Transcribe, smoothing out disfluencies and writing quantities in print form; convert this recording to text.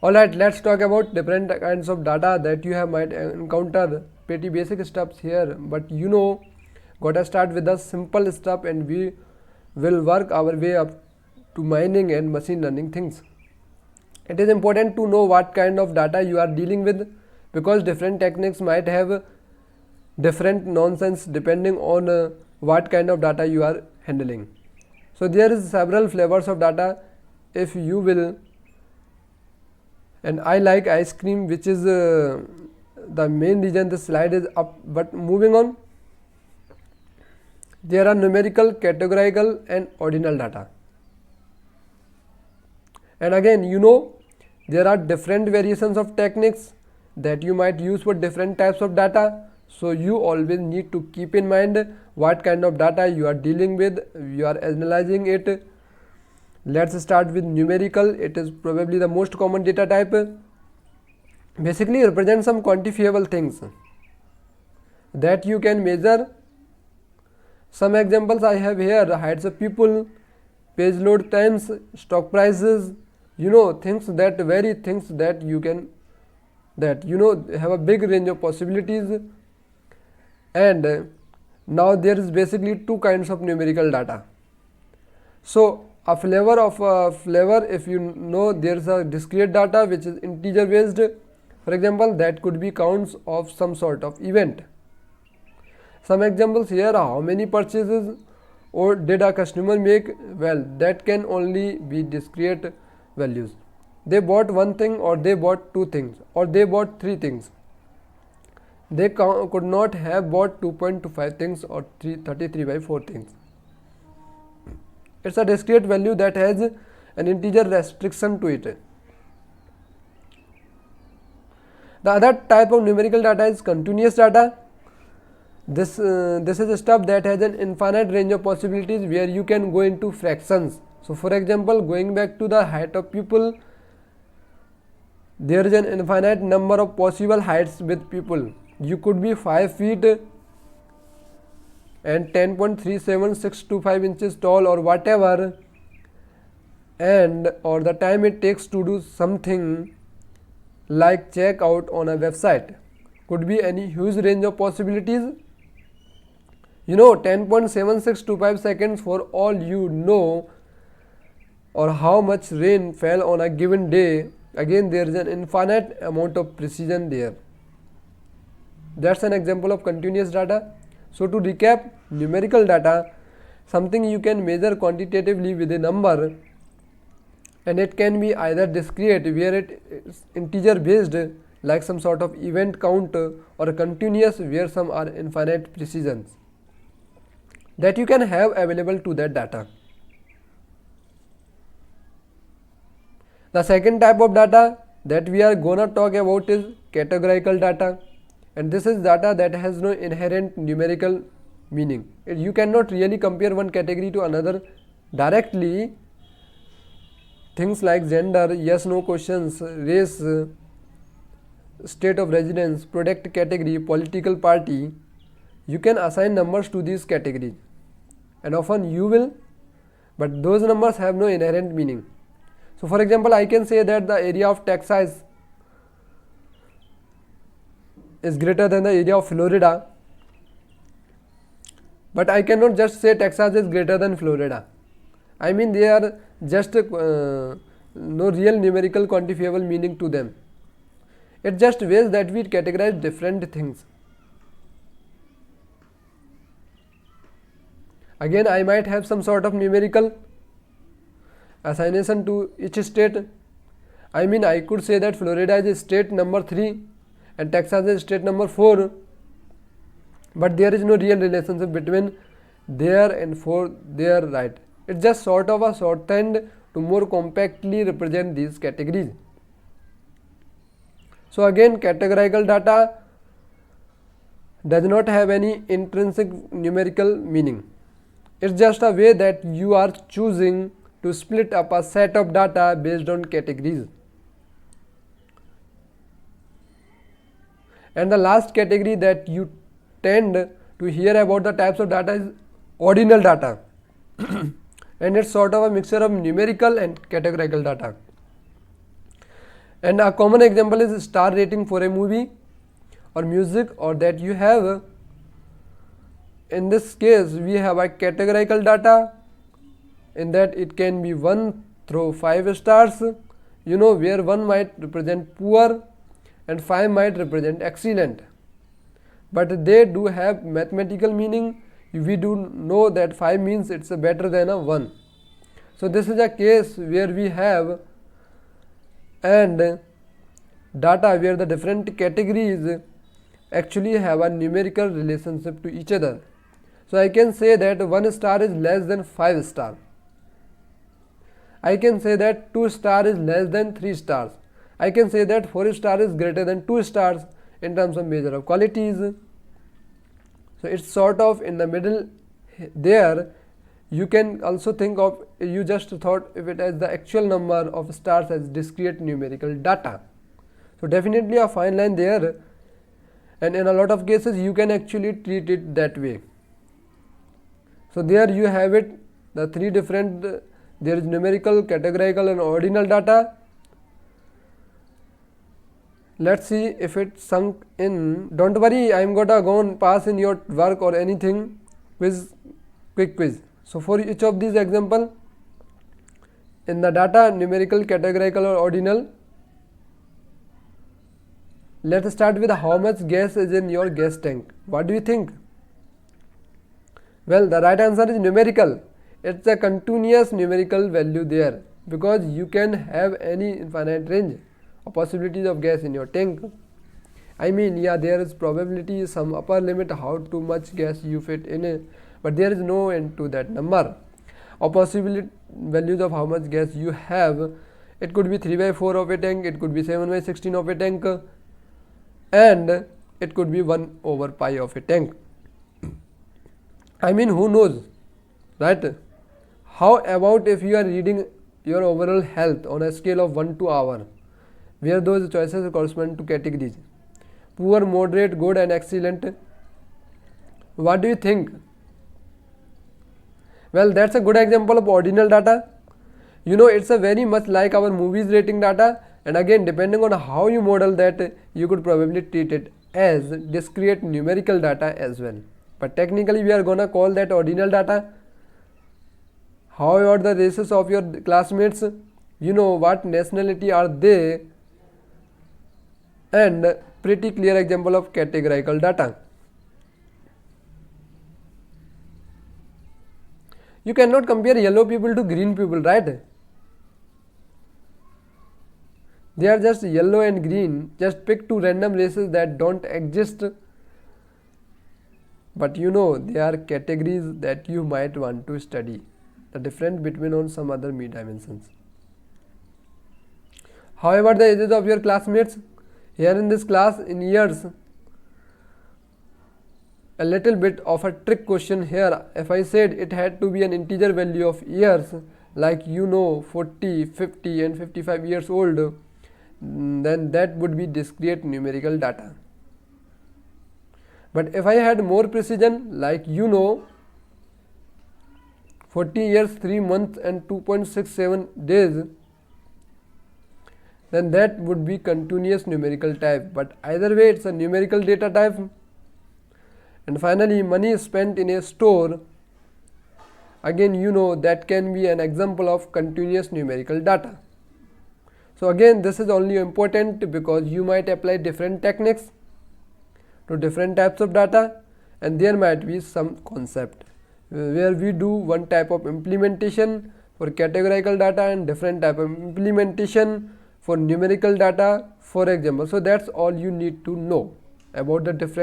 Alright, let's talk about different kinds of data that you have might encounter. Pretty basic stuffs here, but gotta start with the simple stuff and we will work our way up to mining and machine learning things. It is important to know what kind of data you are dealing with, because different techniques might have different nonsense depending on what kind of data you are handling. So there is several flavors of data, if you will, and I like ice cream, which is the main reason this slide is up. But moving on, there are numerical, categorical and ordinal data. And again, there are different variations of techniques that you might use for different types of data. So you always need to keep in mind what kind of data you are dealing with, you are analyzing it. Let's start with numerical. It is probably the most common data type. Basically represents some quantifiable things that you can measure. Some examples I have here: heights of people, page load times, stock prices, things that vary, things that you can have a big range of possibilities. And now there is basically two kinds of numerical data. So a flavor, if there is a discrete data which is integer based. For example, that could be counts of some sort of event. Some examples here: how many purchases or did a customer make? Well, that can only be discrete values. They bought one thing, or they bought two things, or they bought three things. They could not have bought 2.25 things or 33/4 things. It's a discrete value that has an integer restriction to it. The other type of numerical data is continuous data. This is stuff that has an infinite range of possibilities where you can go into fractions. So for example, going back to the height of people, there is an infinite number of possible heights with people. You could be 5 feet and 10.37625 inches tall or whatever, and or the time it takes to do something like check out on a website could be any huge range of possibilities. 10.7625 seconds for all you know, or how much rain fell on a given day. Again, there is an infinite amount of precision there. That's an example of continuous data. So to recap, numerical data, something you can measure quantitatively with a number, and it can be either discrete where it is integer based like some sort of event count, or continuous where some are infinite precisions that you can have available to that data. The second type of data that we are gonna talk about is categorical data, and this is data that has no inherent numerical meaning. You cannot really compare one category to another directly. Things like gender, yes no questions, race, state of residence, product category, political party, you can assign numbers to these categories, and often you will, but those numbers have no inherent meaning. So for example, I can say that the area of Texas is greater than the area of Florida, but I cannot just say Texas is greater than Florida. I mean, they are just no real numerical quantifiable meaning to them. It's just ways that we categorize different things. Again, I might have some sort of numerical assignation to each state. I mean, I could say that Florida is state number 3 and Texas is state number 4, but there is no real relationship between there and for there, right? It's just sort of a shorthand to more compactly represent these categories. So again, categorical data does not have any intrinsic numerical meaning. It's just a way that you are choosing to split up a set of data based on categories. And the last category that you tend to hear about the types of data is ordinal data. And it's sort of a mixture of numerical and categorical data. And a common example is star rating for a movie or music, or that you have. In this case we have a categorical data, in that it can be 1 through 5 stars, where 1 might represent poor and 5 might represent excellent, but they do have mathematical meaning. We do know that 5 means it's better than a 1. So this is a case where we have and data where the different categories actually have a numerical relationship to each other. So I can say that 1 star is less than 5 star. I can say that 2 star is less than 3 stars. I can say that 4 star is greater than 2 stars in terms of measure of qualities. So it's sort of in the middle there. You can also think of, you just thought if it as the actual number of stars as discrete numerical data. So definitely a fine line there, and in a lot of cases you can actually treat it that way. So there you have it, the three different, there is numerical, categorical and ordinal data. Let's see if it sunk in. Don't worry, I am gonna go and pass in your work or anything, quick quiz. So for each of these example, in the data, numerical, categorical or ordinal, let's start with how much gas is in your gas tank. What do you think? Well, the right answer is numerical. It's a continuous numerical value there, because you can have any infinite range of possibilities of gas in your tank. I mean, yeah, there is probability, some upper limit how too much gas you fit in it, but there is no end to that number of possibility values of how much gas you have. It could be 3/4 of a tank, it could be 7/16 of a tank, and it could be 1/pi of a tank. I mean, who knows, right? How about if you are reading your overall health on a scale of 1 to hour, where those choices correspond to categories: poor, moderate, good and excellent? What do you think? Well, that's a good example of ordinal data. It's a very much like our movies rating data, and again, depending on how you model that, you could probably treat it as discrete numerical data as well, but technically we are gonna call that ordinal data. However, the races of your classmates, what nationality are they, and pretty clear example of categorical data. You cannot compare yellow people to green people, right? They are just yellow and green. Just pick two random races that don't exist, but they are categories that you might want to study the difference between on some other dimensions. However, the ages of your classmates here in this class in years, a little bit of a trick question here. If I said it had to be an integer value of years, like 40, 50 and 55 years old, then that would be discrete numerical data. But if I had more precision, like 40 years, 3 months and 2.67 days, then that would be continuous numerical type. But either way, it's a numerical data type. And finally, money spent in a store, again that can be an example of continuous numerical data. So again, this is only important because you might apply different techniques to different types of data, and there might be some concept where we do one type of implementation for categorical data and different type of implementation for numerical data, for example. So that's all you need to know about the different